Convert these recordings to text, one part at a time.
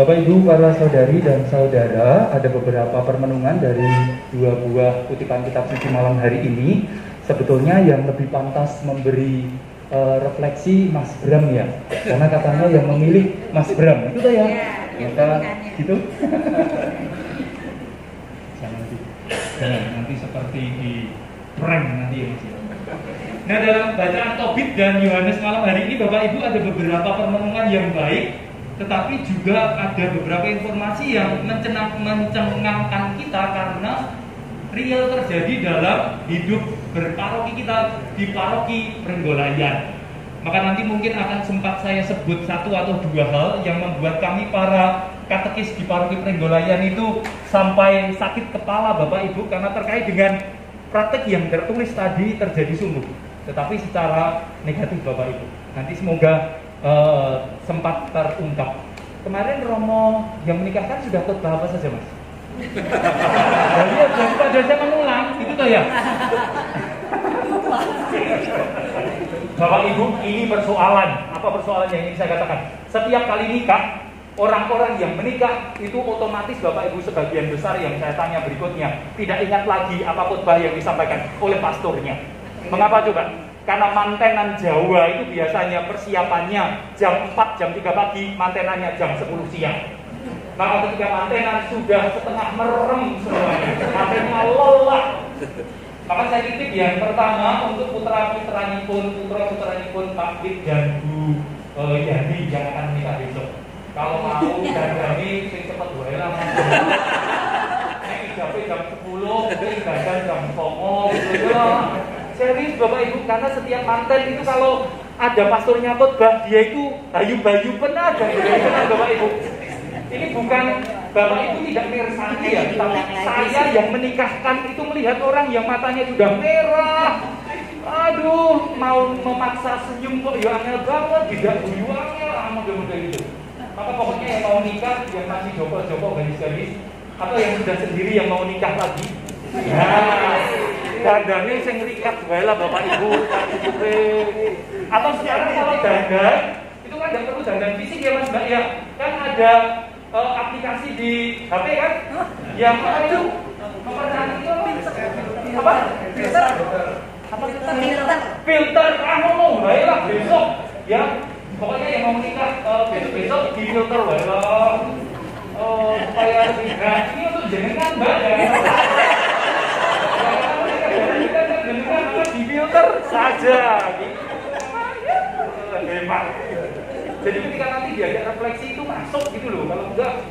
Bapak Ibu, para saudari dan saudara, ada beberapa permenungan dari dua buah kutipan kitab suci malam hari ini. Sebetulnya yang lebih pantas memberi refleksi Mas Bram ya, karena katanya yang memilih Mas Bram, itu tuh ya, maka gitu. Jangan nanti seperti di prank nanti ya Mas. Nah, dalam bacaan Tobit dan Yohanes malam hari ini Bapak Ibu ada beberapa permenungan yang baik, tetapi juga ada beberapa informasi yang mencengangkan kita karena real terjadi dalam hidup berparoki kita di paroki Prenggolayan. Maka nanti mungkin akan sempat saya sebut satu atau dua hal yang membuat kami para katekis di paroki Prenggolayan itu sampai sakit kepala Bapak Ibu, karena terkait dengan praktek yang tertulis tadi terjadi sungguh, tetapi secara negatif Bapak Ibu. Nanti semoga sempat terungkap. Kemarin Romo yang menikahkan sudah khotbah apa saja Mas? Jadi pada saya mengulang, itu tuh ya. Bapak Ibu, ini persoalan. Apa persoalan yang ingin saya katakan? Setiap kali nikah, orang-orang yang menikah itu otomatis Bapak Ibu sebagian besar yang saya tanya berikutnya tidak ingat lagi apa khotbah yang disampaikan oleh pastornya. Mengapa coba? Karena mantenan Jawa itu biasanya persiapannya jam 4, jam 3 pagi, mantenannya jam 10 siang. Maka ketika mantenan sudah setengah merem semuanya, mantennya lelah. Maka saya titip yang pertama untuk putra-putranipun Pak Bid dan Bu Yani yang akan menikah besok. Kalau mau dandani sing cepet wae lah. Nek ijabe jam 10, mungkin dandan jam 9 gitu ya. Serius Bapak Ibu, karena setiap manten itu kalau ada pastornya khotbah, dia itu bayu-bayu benar Bapak Ibu. Ini bukan Bapak Ibu tidak mirsani ya, tapi saya yang menikahkan itu melihat orang yang matanya sudah merah. Aduh, mau memaksa senyum kok ya angel banget, tidak guyuangnya model-model itu. Maka pokoknya yang mau nikah, yang masih jopo-jopo gadis-gadis, atau yang sudah sendiri yang mau nikah lagi, dandannya yang ngerikat wae lah Bapak Ibu. Atau sekarang kalau dandan itu kan tidak perlu dandan fisik ya Mas Mbak ya, kan ada aplikasi di HP kan, yang apa itu mempertahankan itu apa? Filter mau baiklah besok ya. Pokoknya yang mau menikah besok di filter wae lah, supaya lebih berani untuk jenengan Mbak ya. Di filter saja hemat. Jadi ketika nanti diajak refleksi itu masuk gitu loh. Kalau enggak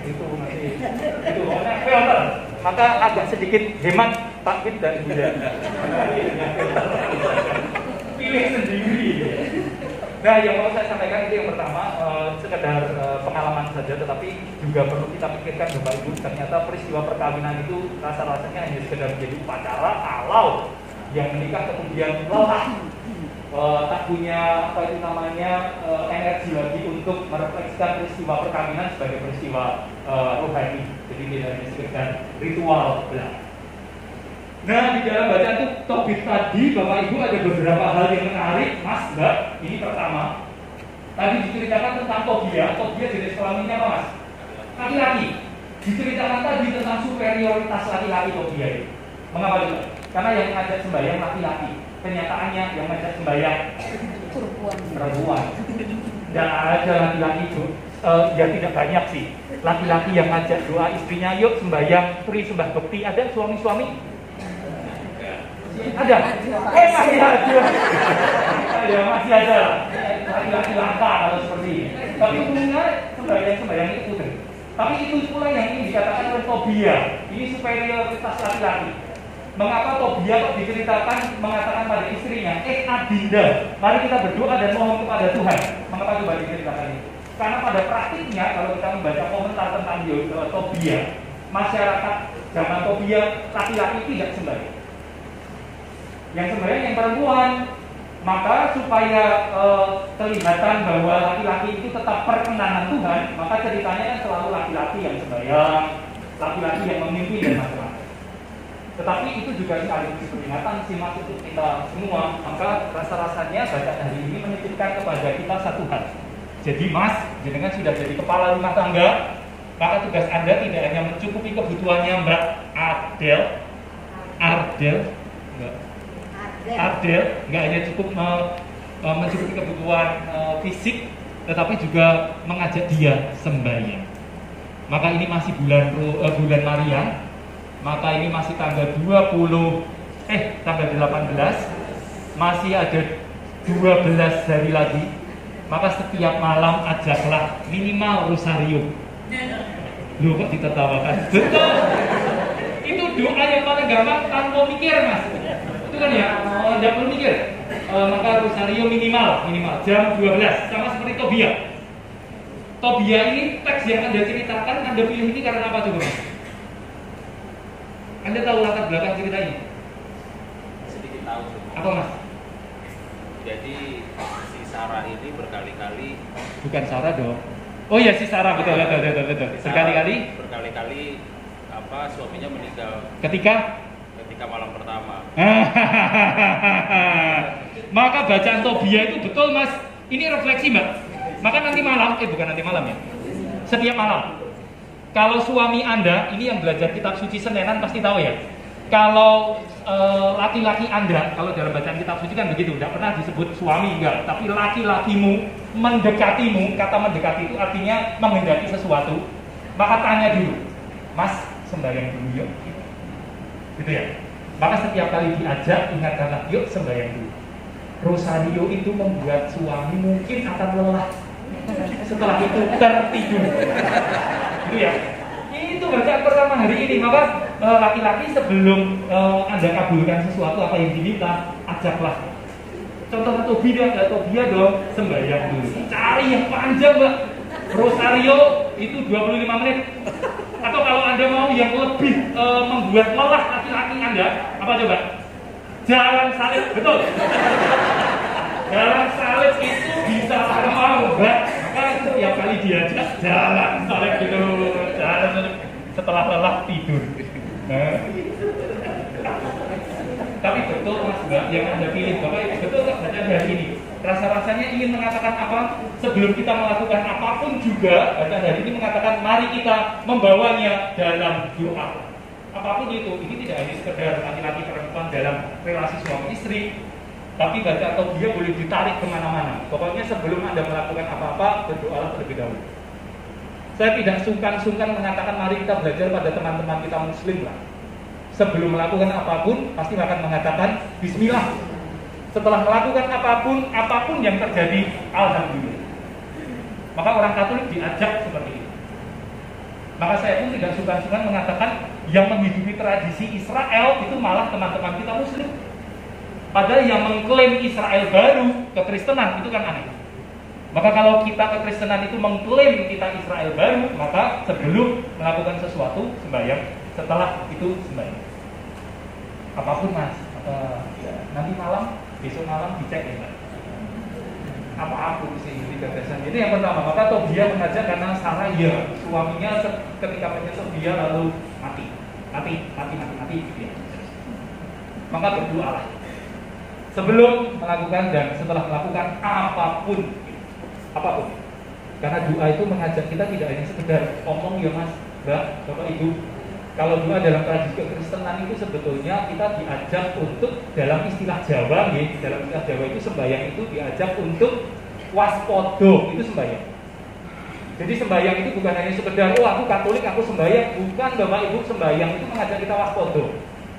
itu nanti itu pokoknya filter. Maka agak sedikit hemat Pak Bid dan Bu Yani. Pilih sendiri. Nah, yang mau saya sampaikan itu yang pertama, sekedar pengalaman saja, tetapi juga perlu kita pikirkan Bapak Ibu. Ternyata peristiwa perkawinan itu rasa-rasanya hanya sekedar menjadi upacara kalau yang menikah kemudian lelah, tak punya apa itu namanya energi lagi untuk merefleksikan peristiwa perkawinan sebagai peristiwa rohani. Jadi tidak hanya sekedar ritual belaka. Nah, di dalam bacaan itu Tobit tadi Bapak Ibu ada beberapa hal yang menarik Mas Mbak. Ini pertama, tadi diceritakan tentang Tobia jenis kelaminnya apa Mas? Laki-laki. Diceritakan tadi tentang superioritas laki-laki Tobia itu. Mengapa juga? Karena yang ngajak sembahyang laki-laki. Kenyataannya yang ngajak sembahyang perempuan. Dan ada laki-laki itu ya tidak banyak sih. Laki-laki yang ngajak doa istrinya, yuk sembahyang, pri sembah bekti. Ada suami-suami? Ada? Masih ada. Ya masih ada lah. Laki-laki langka kalau seperti ini. Tapi umumnya sembahyang itu putri. Tapi itu pula yang ingin dikatakan oleh Tobia. Ini superioritas laki-laki. Mengapa Tobia kok diceritakan mengatakan pada istrinya, Adinda, mari kita berdoa dan mohon kepada Tuhan. Mengapa coba diceritakan ini? Karena pada praktiknya kalau kita membaca komentar tentang Tobia, masyarakat zaman Tobia laki-laki tidak sembahyang. Yang sembahyang yang perempuan. Maka supaya kelihatan bahwa laki-laki itu tetap perkenanan Tuhan, maka ceritanya kan selalu laki-laki yang sembahyang, laki-laki yang memimpin dan macam-macam. Tetapi itu juga sekaligus peringatan sih Mas untuk kita semua. Maka rasa-rasanya bacaan hari ini menitipkan kepada kita satu hal. Jadi Mas, jenengan sudah jadi kepala rumah tangga, maka tugas Anda tidak hanya mencukupi kebutuhannya Mbak Ardel, nggak hanya cukup mencukupi kebutuhan fisik, tetapi juga mengajak dia sembahyang. Maka ini masih bulan Maria, maka ini masih tanggal 18, masih ada 12 hari lagi. Maka setiap malam ajaklah minimal rosario. Loh kok ditertawakan? Betul. Itu doa yang paling gampang tanpa mikir Mas. Itu kan ya, tidak perlu mikir. Maka rosario minimal jam 12, sama seperti Tobia. Tobia ini teks yang Anda ceritakan, Anda pilih ini karena apa coba Mas? Anda tahu latar belakang cerita ini? Sedikit tahu. Apa Mas? Jadi si Sarah ini berkali-kali. Bukan Sarah dong. Oh iya si Sarah, betul. Berkali-kali suaminya meninggal ketika malam pertama. Maka bacaan Tobia itu betul Mas. Ini refleksi Mbak. Maka nanti malam, bukan nanti malam ya. Setiap malam. Kalau suami Anda, ini yang belajar kitab suci Senenan pasti tahu ya. Kalau laki-laki Anda, kalau dalam bacaan kitab suci kan begitu, tidak pernah disebut suami enggak, tapi laki-lakimu mendekatimu, kata mendekati itu artinya menghendaki sesuatu. Maka tanya dulu, Mas sembahyang dulu yuk, gitu ya. Maka setiap kali diajak ingatkanlah yuk sembahyang dulu. Rosario itu membuat suami mungkin akan lelah, setelah itu tertidur, gitu ya. Itu bacaan pertama hari ini. Maka laki-laki sebelum Anda kabulkan sesuatu apa yang diminta, ajaklah. Contoh Tobia dong, sembahyang dulu. Cari yang panjang Mbak. Rosario itu 25 menit. Atau kalau Anda mau yang lebih membuat lelah laki-laki Anda, apa coba? Jalan salib, betul. Jalan salib itu bisa mau Mbak. Maka setiap kali diajak jalan salib dulu, jalan salib. Setelah lelah tidur. Nah. Tapi betul Mas Mbak yang Anda pilih, Bapak betul tak baca hari ini? Rasa-rasanya ingin mengatakan apa? Sebelum kita melakukan apapun juga, bacaan hari ini mengatakan mari kita membawanya dalam doa. Apapun itu, ini tidak hanya sekedar laki-laki perempuan dalam relasi suami istri, tapi baca atau dia boleh ditarik kemana-mana. Pokoknya sebelum Anda melakukan apa-apa, berdoalah terlebih dahulu. Saya tidak sungkan-sungkan mengatakan mari kita belajar pada teman-teman kita muslim lah. Sebelum melakukan apapun, pasti akan mengatakan bismillah. Setelah melakukan apapun yang terjadi, alhamdulillah. Maka orang Katolik diajak seperti itu. Maka saya pun tidak sungkan-sungkan mengatakan yang menghidupi tradisi Israel itu malah teman-teman kita muslim. Padahal yang mengklaim Israel baru, kekristenan, itu kan aneh. Maka kalau kita kekristenan itu mengklaim kita Israel baru, maka sebelum melakukan sesuatu sembahyang, setelah itu sembahyang. Apapun Mas, nanti malam, besok malam dicek ya Mas. Apapun sih ini gagasan. Itu yang pertama. Maka Tobia mengajak karena Sarah ya suaminya ketika menyesal dia lalu mati gitu ya. Maka berdoalah sebelum melakukan dan setelah melakukan apapun. Karena doa itu mengajak kita tidak hanya sekedar omong ya Mas, Mbak, Bapak Ibu. Kalau doa dalam tradisi kekristenan itu sebetulnya kita diajak untuk dalam istilah Jawa, dalam istilah Jawa itu sembahyang itu diajak untuk waspodo, itu sembahyang. Jadi sembahyang itu bukan hanya sekedar aku Katolik aku sembahyang, bukan Bapak Ibu. Sembahyang itu mengajak kita waspodo.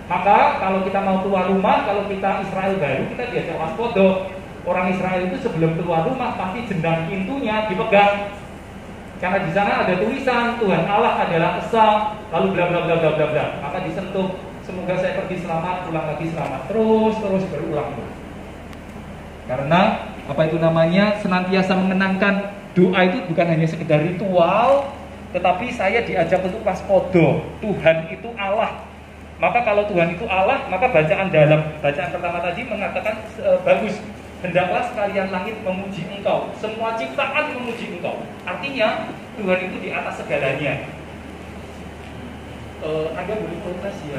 Maka kalau kita mau keluar rumah, kalau kita Israel baru, kita diajak waspodo. Orang Israel itu sebelum keluar rumah pasti jendang pintunya dipegang. Karena di sana ada tulisan Tuhan Allah adalah esa, lalu bla bla bla bla bla bla. Maka disentuh, semoga saya pergi selamat, pulang lagi selamat. Terus berulang. Karena apa itu namanya? Senantiasa mengenangkan doa itu bukan hanya sekedar ritual, tetapi saya diajak untuk waspodo. Tuhan itu Allah. Maka kalau Tuhan itu Allah, maka bacaan pertama tadi mengatakan bagus. Hendaklah sekalian langit memuji Engkau, semua ciptaan memuji Engkau. Artinya Tuhan itu di atas segalanya. Anda boleh protes ya,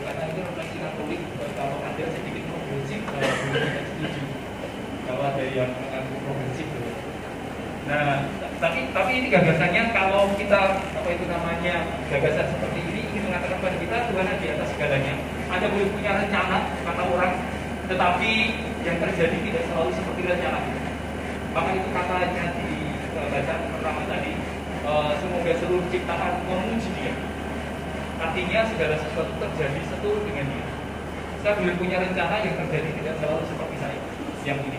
karena itu refleksi Katolik. Kalau ada sedikit progresif, boleh tidak setuju. Kalau ada yang mengaku progresif, Nah, tapi ini gagasannya kalau kita apa itu namanya gagasan seperti ini ingin mengatakan pada kita Tuhan di atas segalanya. Ada boleh punya rencana kata orang, tetapi yang terjadi tidak selalu seperti rencana. Maka itu katanya di bacaan pertama tadi, semoga seluruh ciptaan memuji Dia. Artinya segala sesuatu terjadi seturut dengan Dia. Saya boleh punya rencana yang terjadi tidak selalu seperti saya yang ini.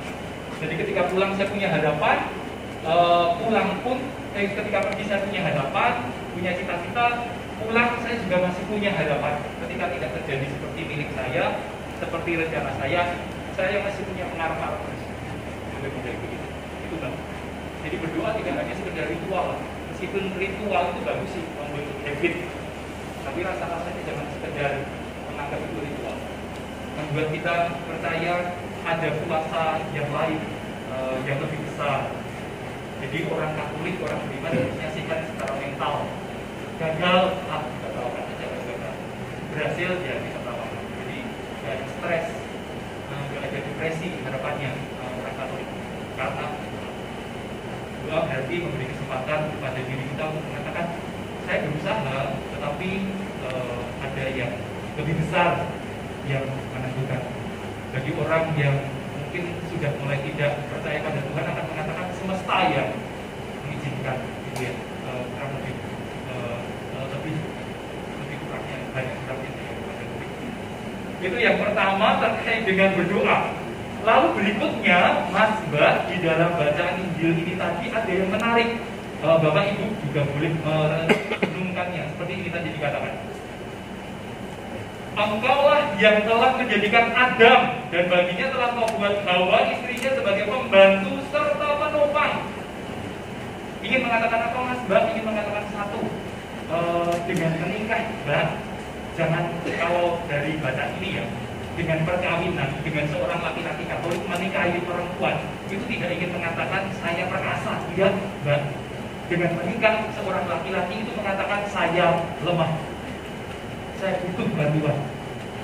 Jadi ketika pulang saya punya harapan. Pulang pun ketika pergi saya punya harapan, punya cita-cita, pulang saya juga masih punya harapan. Ketika tidak terjadi seperti milik saya, seperti rencana saya masih punya pengarap-pengarap model-model begitu. Itu Bang. Jadi berdoa tidak hanya sekedar ritual, meskipun ritual itu bagus sih membuat habit, tapi rasa-rasanya jangan sekedar menganggap itu ritual. Membuat kita percaya ada kuasa yang lain, yang lebih besar. Jadi orang Katolik, orang beriman menyaksikan secara mental. Gagal, tidak tahu kan aja gagal. Berhasil, ya bisa tahu. Jadi tidak ada stres, tidak ada depresi harapannya orang Katolik. Karena doa berarti memberi kesempatan kepada diri kita untuk mengatakan saya berusaha, tetapi ada yang lebih besar yang menentukan. Bagi orang yang mungkin sudah mulai tidak percaya pada Tuhan akan mengatakan semesta yang mengizinkan, gitu ya, kurang lebih kurangnya banyak kurangnya itu yang pertama terkait dengan berdoa. Lalu berikutnya, Mas Mbak, di dalam bacaan Injil ini tadi ada yang menarik. Bapak Ibu juga boleh merenungkannya seperti ini tadi dikatakan. Engkaulah yang telah menjadikan Adam dan baginya telah membuat Hawa istrinya sebagai pembantu serta penopang. Ingin mengatakan apa Mas Mbak? Ingin mengatakan satu, dengan menikah Mbak, jangan kalau dari bacaan ini ya, dengan perkawinan dengan seorang laki-laki Katolik menikahi perempuan itu tidak ingin mengatakan saya perkasa, tidak Mbak. Dengan menikah seorang laki-laki itu mengatakan saya lemah, saya butuh bantuan.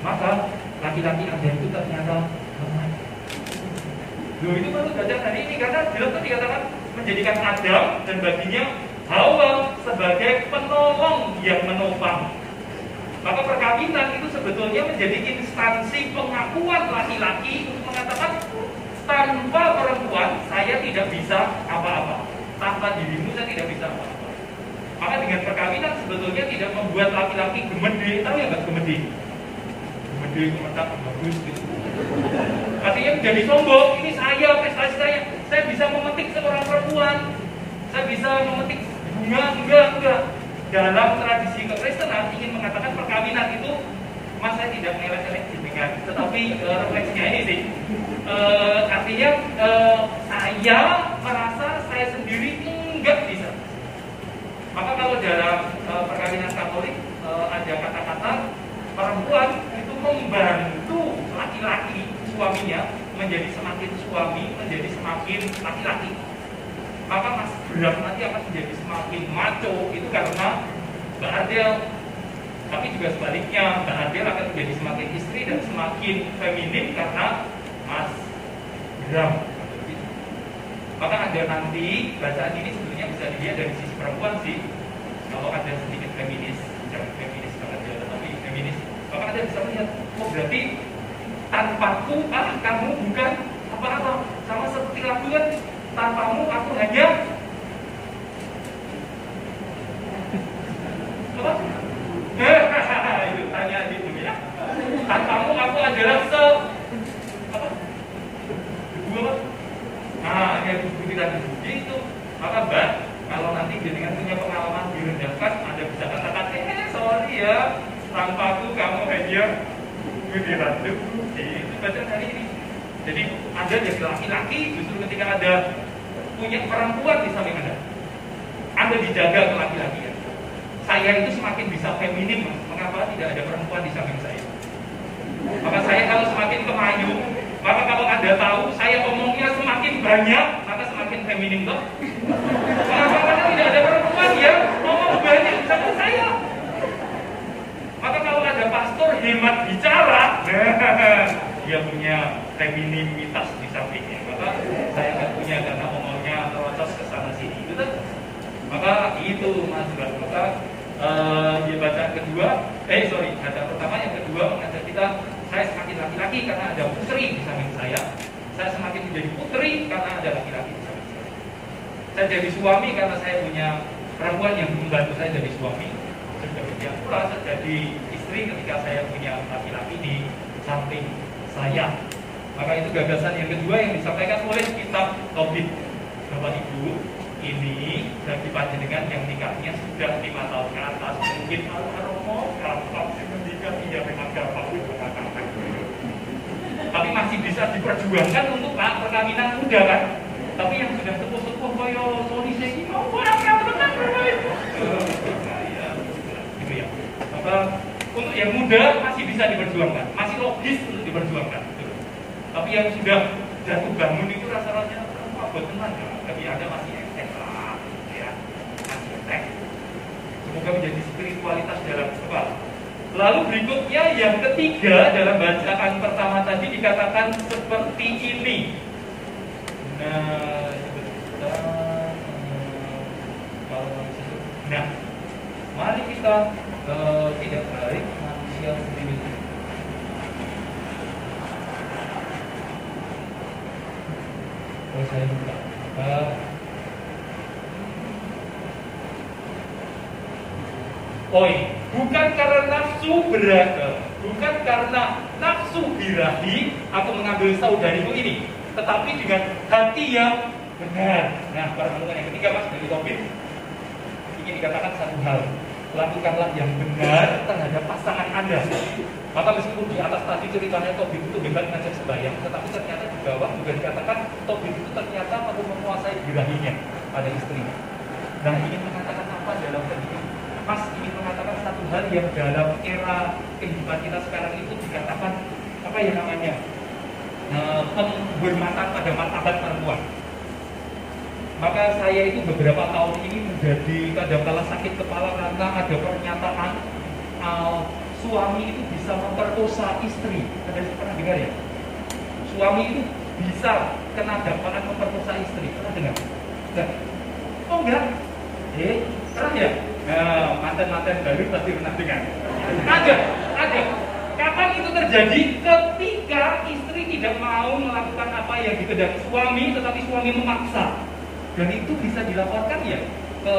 Maka laki-laki Anda itu ternyata lemah. Loh, itu baru bacaan hari ini karena jelas itu dikatakan menjadikan Adam dan baginya Hawa sebagai penolong yang menopang. Maka perkawinan itu sebetulnya menjadi instansi pengakuan laki-laki untuk mengatakan tanpa perempuan saya tidak bisa apa-apa, tanpa dirimu saya tidak bisa apa-apa. Maka dengan perkawinan sebetulnya tidak membuat laki-laki gemede, tahu ya nggak gemede? Gemede kementak bagus gitu. Artinya menjadi sombong. Ini saya, prestasi saya bisa memetik seorang perempuan, saya bisa memetik bunga, enggak. Dalam tradisi kekristenan ingin mengatakan perkawinan itu, mas saya tidak mengelak-elak dengan, tetapi refleksinya ini sih, artinya saya merasa saya sendiri enggak bisa. Maka kalau dalam perkawinan Katolik ada kata-kata perempuan itu membantu laki-laki suaminya menjadi semakin suami, menjadi semakin laki-laki. Maka Mas Bram nanti akan menjadi semakin macho itu karena Mbak Adel. Tapi juga sebaliknya, Mbak Adel akan menjadi semakin istri dan semakin feminin karena Mas Bram. Maka ada nanti bacaan ini sebetulnya bisa dilihat dari sisi perempuan sih. Kalau ada sedikit feminis, jangan feminis banget ya, tapi feminis. Maka Anda bisa melihat, oh berarti tanpaku kamu bukan apa-apa. Sama seperti lagu kan, tanpamu aku hanya apa? Itu tanya gitu ya. Tanpamu aku adalah apa? Apa? Nah, ya buku kita begitu. Maka Mbak, kalau nanti dengan punya pengalaman direndahkan, Anda bisa katakan, sorry ya, tanpaku kamu hanya dirandu. Itu bacaan hari ini. Jadi Anda jadi laki-laki justru ketika Anda punya perempuan di samping Anda dijaga ke laki-lakian. Saya itu semakin bisa feminim, Mas. Mengapa tidak ada perempuan di samping saya? Maka saya kalau semakin kemayu, maka kalau Anda tahu saya omongnya semakin banyak, maka semakin feminim toh. Mengapa? Karena tidak ada perempuan ya ngomong banyak sama saya. Maka kalau ada pastor hemat bicara, dia punya femininitas di sampingnya. Maka saya nggak punya karena omongnya terlalu atas ke sana sini itu kan. Maka itu Mas Bram. Maka di bacaan kedua, bacaan pertama yang kedua mengajak kita, saya semakin laki-laki karena ada putri di samping saya semakin menjadi putri karena ada laki-laki di samping saya jadi suami karena saya punya perempuan yang membantu saya jadi suami, demikian pula saya jadi istri ketika saya punya laki-laki di samping saya. Maka itu gagasan yang kedua yang disampaikan oleh kitab Tobit. Bapak Ibu, ini bagi panjenengan yang nikahnya sudah 5 tahun ke atas, mungkin gampang sih menikah, iya memang gampang itu kata-kata. Tapi masih bisa diperjuangkan untuk perkawinan muda kan. Tapi yang sudah sepuh-sepuh koyo Sony Segi mau orangnya benar gitu ya. Maka untuk yang muda masih bisa diperjuangkan, masih logis untuk diperjuangkan. Tapi yang sudah jatuh bangun itu rasa-rasanya buat teman ya. Tapi ada masih estek lah, ya, masih estek. Semoga menjadi spiritualitas dalam kepala. Lalu berikutnya yang ketiga dalam bacaan pertama tadi dikatakan seperti ini. Nah, mari kita tidak baik manusia sendiri. Saya buka. Bukan karena nafsu beraga, bukan karena nafsu birahi aku mengambil saudariku ini, tetapi dengan hati yang benar. Nah, pertemuan yang ketiga Mas dari Tobit ini dikatakan satu hal, lakukanlah yang benar terhadap pasangan Anda. Maka meskipun di atas tadi ceritanya Tobit itu bebas ngajak sembahyang, tetapi ternyata di bawah juga dikatakan Tobit itu ternyata perlu menguasai birahinya pada istrinya. Nah, ingin mengatakan apa dalam hal ini? Mas ingin mengatakan satu hal yang dalam era kehidupan kita sekarang itu dikatakan apa ya namanya, penghormatan pada martabat perempuan. Maka saya itu beberapa tahun ini menjadi kadang-kala sakit kepala karena ada pernyataan suami itu bisa memperkosa istri. Ada pernah dengar ya? Suami itu bisa kena dakwaan memperkosa istri. Pernah dengar? Enggak? Oh enggak? Pernah ya? Nah, mantan-mantan baru pasti pernah dengar. Ada. Kapan itu terjadi? Ketika istri tidak mau melakukan apa yang dikehendaki suami, tetapi suami memaksa. Dan itu bisa dilaporkan ya ke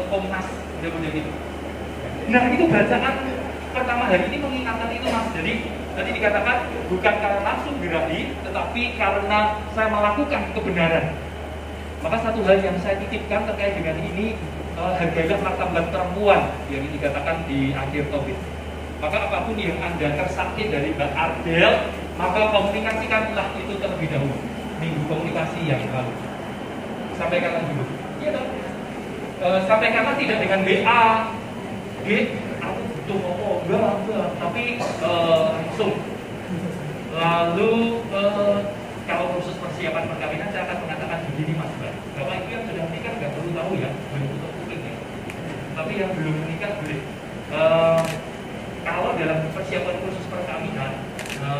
Komnas itu. Nah, itu bacaan pertama hari ini mengingatkan itu Mas. Jadi tadi dikatakan bukan karena nafsu birahi, tetapi karena saya melakukan kebenaran. Maka satu hal yang saya titipkan terkait dengan ini, hargailah martabat perempuan yang dikatakan di akhir Tobit. Maka apapun yang Anda tersakit dari Mbak Ardel, maka komunikasikanlah itu terlebih dahulu. Minggu komunikasi yang lalu sampaikanlah dulu. Iya dong. Sampaikanlah tidak dengan BA. Aku butuh enggak, tapi langsung. Lalu kalau khusus persiapan perkawinan saya akan mengatakan begini Mas Mbak. Bapak Ibu yang sudah menikah nggak perlu tahu ya, belum tutup kuping ya. Tapi yang belum menikah boleh. Kalau dalam persiapan khusus perkawinan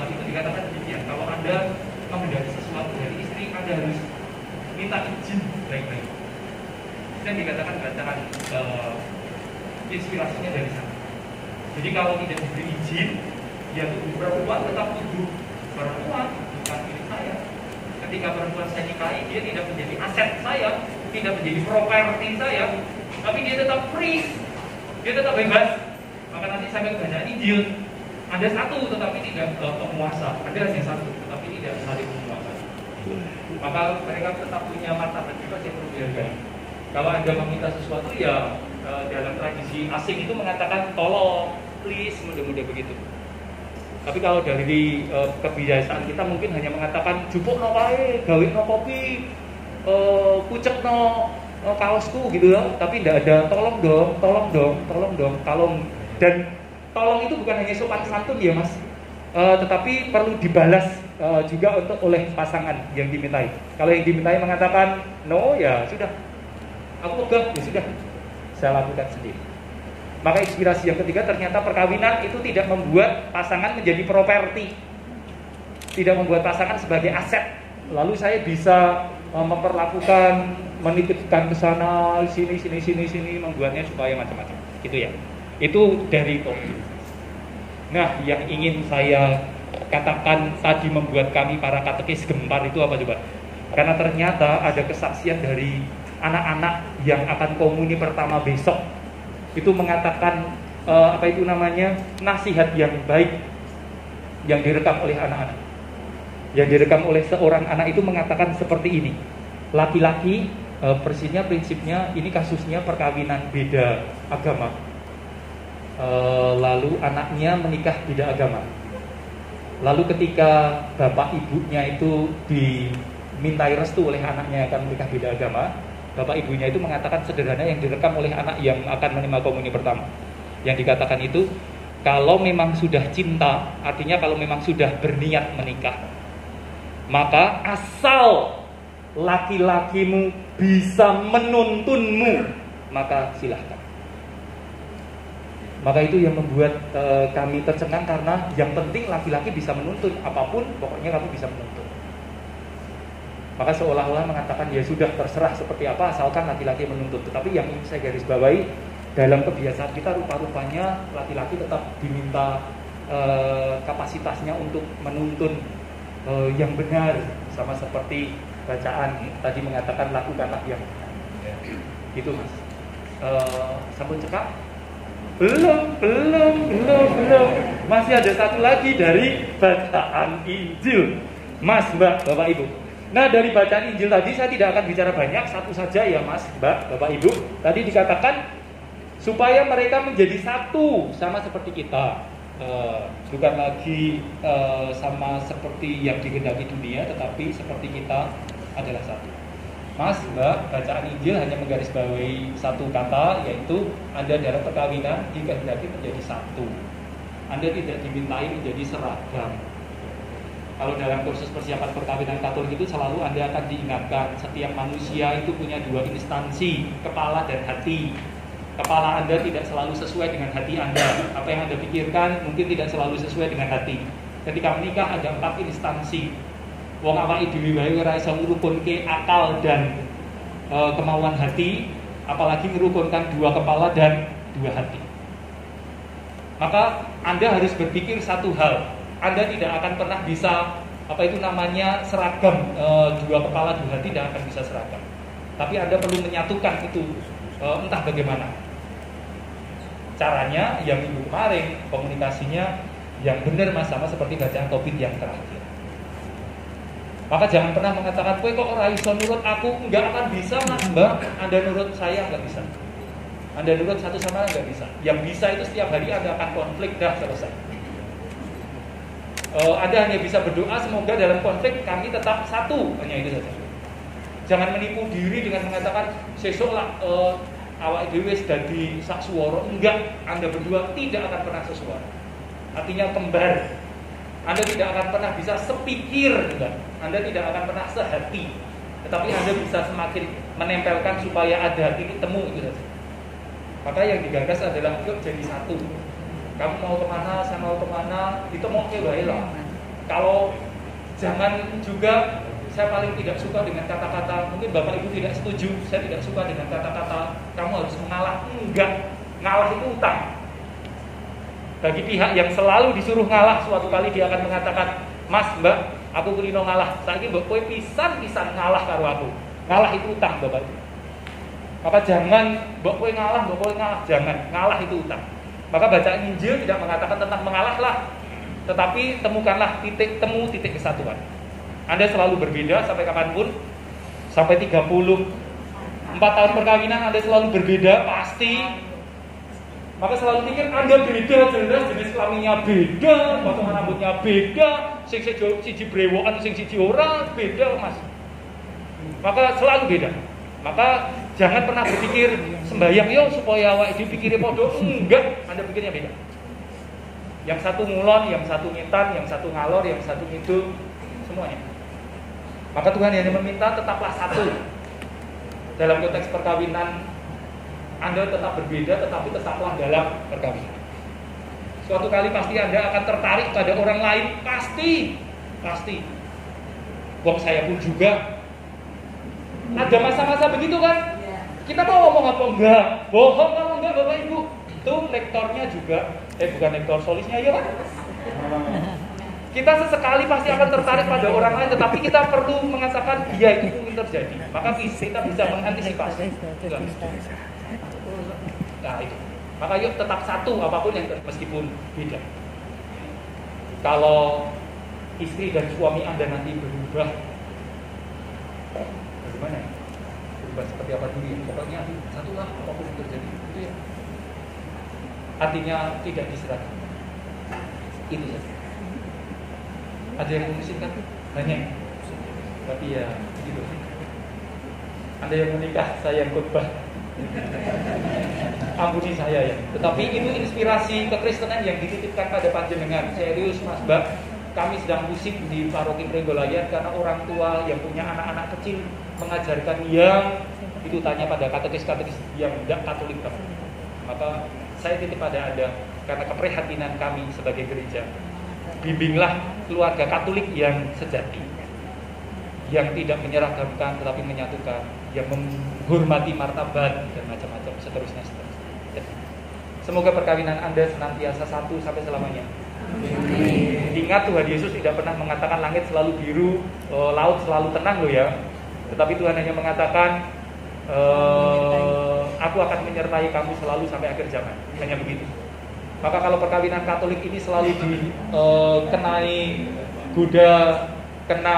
itu dikatakan demikian. Kalau Anda menghindari sesuatu dari istri, Anda harus minta izin baik-baik. Dan dikatakan bacaan inspirasinya dari sana. Jadi kalau tidak diberi izin, ya perempuan tetap tuduh perempuan bukan milik saya. Ketika perempuan saya nikahi, dia tidak menjadi aset saya, tidak menjadi properti saya, tapi dia tetap free, dia tetap bebas. Maka nanti sampai ke bacaan Injil, ada satu tetapi tidak penguasa, ada hanya satu tetapi tidak saling menguasai. Maka mereka tetap punya martabat juga yang perlu dihargai. Kalau Anda meminta sesuatu ya dalam tradisi asing itu mengatakan tolong, please, mudah-mudah begitu. Tapi kalau dari kebiasaan kita mungkin hanya mengatakan jupuk no wae, gawe no kopi, pucek no kaosku gitu ya. Tapi tidak ada tolong dong. Dan tolong itu bukan hanya sopan santun ya Mas, tetapi perlu dibalas juga oleh pasangan yang dimintai. Kalau yang dimintai mengatakan no, ya sudah, aku pegang, ya sudah, saya lakukan sendiri. Maka inspirasi yang ketiga, ternyata perkawinan itu tidak membuat pasangan menjadi properti, tidak membuat pasangan sebagai aset. Lalu saya bisa memperlakukan menitipkan ke sana, sini, membuatnya supaya macam-macam. Gitu ya. Itu dari kopi. Nah, yang ingin saya katakan tadi membuat kami para katekis gempar itu apa coba? Karena ternyata ada kesaksian dari anak-anak yang akan komuni pertama besok. Itu mengatakan nasihat yang baik yang direkam oleh anak-anak. Yang direkam oleh seorang anak itu mengatakan seperti ini. Laki-laki prinsipnya ini kasusnya perkawinan beda agama. Lalu anaknya menikah beda agama. Lalu ketika bapak ibunya itu dimintai restu oleh anaknya yang akan menikah beda agama, bapak ibunya itu mengatakan sederhana yang direkam oleh anak yang akan menerima komuni pertama. Yang dikatakan itu, kalau memang sudah cinta, artinya kalau memang sudah berniat menikah, maka asal laki-lakimu bisa menuntunmu, maka silahkan. Maka itu yang membuat kami tercengang, karena yang penting laki-laki bisa menuntun apapun, pokoknya kamu bisa menuntun. Maka seolah-olah mengatakan ya sudah terserah seperti apa asalkan laki-laki menuntut. Tetapi yang ingin saya garis bawahi, dalam kebiasaan kita rupa-rupanya laki-laki tetap diminta kapasitasnya untuk menuntun yang benar, sama seperti bacaan tadi mengatakan lakukanlah yang benar. Gitu Mas. Sampun cekak? Belum. Masih ada satu lagi dari bacaan Injil, Mas, Mbak, Bapak, Ibu. Nah, dari bacaan Injil tadi saya tidak akan bicara banyak, satu saja ya Mas, Mbak, Bapak, Ibu. Tadi dikatakan supaya mereka menjadi satu sama seperti kita, bukan lagi sama seperti yang dikehendaki dunia, tetapi seperti kita adalah satu. Mas, Mbak, bacaan Injil hanya menggarisbawahi satu kata, yaitu Anda dalam perkawinan dikehendaki menjadi satu. Anda tidak dimintai menjadi seragam. Kalau dalam kursus persiapan perkawinan Katolik itu selalu Anda akan diingatkan setiap manusia itu punya dua instansi, kepala dan hati. Kepala Anda tidak selalu sesuai dengan hati Anda. Apa yang Anda pikirkan mungkin tidak selalu sesuai dengan hati. Ketika menikah ada 4 instansi. Wong awake dhewe wae ora iso ngrukunke akal dan kemauan hati, apalagi merukunkan 2 kepala dan 2 hati. Maka Anda harus berpikir satu hal. Anda tidak akan pernah bisa seragam, 2 kepala 2 hati tidak akan bisa seragam. Tapi Anda perlu menyatukan itu, entah bagaimana. Caranya yang minggu kemarin komunikasinya yang benar Mas, sama seperti bacaan Tobit yang terakhir. Maka jangan pernah mengatakan, kowe kok ora iso nurut aku, enggak akan bisa Mas, Mbak. Anda nurut saya enggak bisa. Anda nurut satu sama lain enggak bisa. Yang bisa itu setiap hari Anda akan konflik, dah selesai. Anda hanya bisa berdoa semoga dalam konflik kami tetap satu, hanya itu saja. Jangan menipu diri dengan mengatakan sesuk lah awak dhewe wis dadi sak swara. Enggak, Anda berdua tidak akan pernah sesuara. Artinya kembar. Anda tidak akan pernah bisa sepikir, enggak. Anda tidak akan pernah sehati. Tetapi Anda bisa semakin menempelkan supaya ada titik temu, itu saja. Maka yang digagas adalah yuk jadi satu. Kamu mau kemana, saya mau kemana, itu mau wae lah. Kalau jangan juga, saya paling tidak suka dengan kata-kata, mungkin Bapak Ibu tidak setuju, saya tidak suka dengan kata-kata kamu harus mengalah. Enggak, ngalah itu utang. Bagi pihak yang selalu disuruh ngalah, suatu kali dia akan mengatakan, Mas, Mbak, aku kulino ngalah. Saiki mbok kowe pisan ngalah karo aku. Ngalah itu utang, Bapak. Maka jangan mbok kowe ngalah, jangan. Ngalah itu utang. Maka bacaan Injil tidak mengatakan tentang mengalah lah, tetapi temukanlah titik temu, titik kesatuan. Anda selalu berbeda sampai kapanpun, sampai 34 tahun perkawinan Anda selalu berbeda, pasti. Maka selalu pikir Anda beda, jelas jenis kelaminnya beda, potongan rambutnya beda, sing siji brewokan, sing siji ora, beda Mas. Maka selalu beda. Maka jangan pernah berpikir sembahyang yo supaya awake dhewe pikire padha, enggak, Anda pikirnya beda. Yang satu ngulon, yang satu ngitan, yang satu ngalor, yang satu ngidul, semuanya. Maka Tuhan hanya meminta tetaplah satu. Dalam konteks perkawinan Anda tetap berbeda, tetapi tetaplah dalam perkawinan. Suatu kali pasti Anda akan tertarik pada orang lain, pasti. Wong saya pun juga. Ada masa-masa begitu kan? Kita mau ngomong apa enggak? Bohong kalau enggak Bapak Ibu. Itu lektornya juga, bukan lektor solisnya ya Pak. Kita sesekali pasti akan tertarik pada orang lain, tetapi kita perlu mengatakan dia itu mungkin terjadi. Maka kita bisa mengantisipasi. Nah itu. Maka yuk tetap satu apapun yang meskipun beda. Kalau istri dan suami Anda nanti berubah, bagaimana? Berubah seperti apa dulu ya? Pokoknya satulah apapun yang terjadi. Itu ya. Artinya tidak diserahkan. Itu saja. Ada yang mengusulkan? Banyak. Tapi ya begitu. Anda yang menikah, saya yang khotbah. Ampuni saya ya. Tetapi itu inspirasi kekristenan yang dititipkan pada panjenengan. Serius Mas Mbak, kami sedang pusing di paroki Prenggolayan karena orang tua yang punya anak-anak kecil mengajarkan yang itu tanya pada katekis-katekis yang tidak Katolik. Maka saya titip pada Anda karena keprihatinan kami sebagai gereja. Bimbinglah keluarga Katolik yang sejati, yang tidak menyeragamkan tetapi menyatukan, yang menghormati martabat dan macam-macam seterusnya. Semoga perkawinan Anda senantiasa satu sampai selamanya. Ingat Tuhan Yesus tidak pernah mengatakan langit selalu biru, laut selalu tenang loh ya. Tetapi Tuhan hanya mengatakan aku akan menyertai kamu selalu sampai akhir zaman. Hanya begitu. Maka kalau perkawinan Katolik ini selalu dikenai goda, kena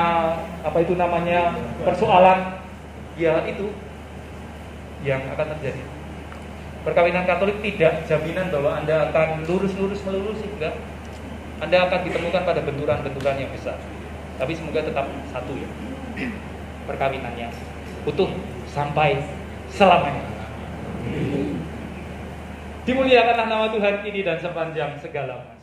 apa itu namanya persoalan, ya itu yang akan terjadi. Perkawinan Katolik tidak jaminan bahwa Anda akan lurus-lurus melurus, enggak. Anda akan ditemukan pada benturan-benturan yang besar. Tapi semoga tetap satu ya. Perkawinannya utuh sampai selamanya. Dimuliakanlah nama Tuhan kini dan sepanjang segala masa.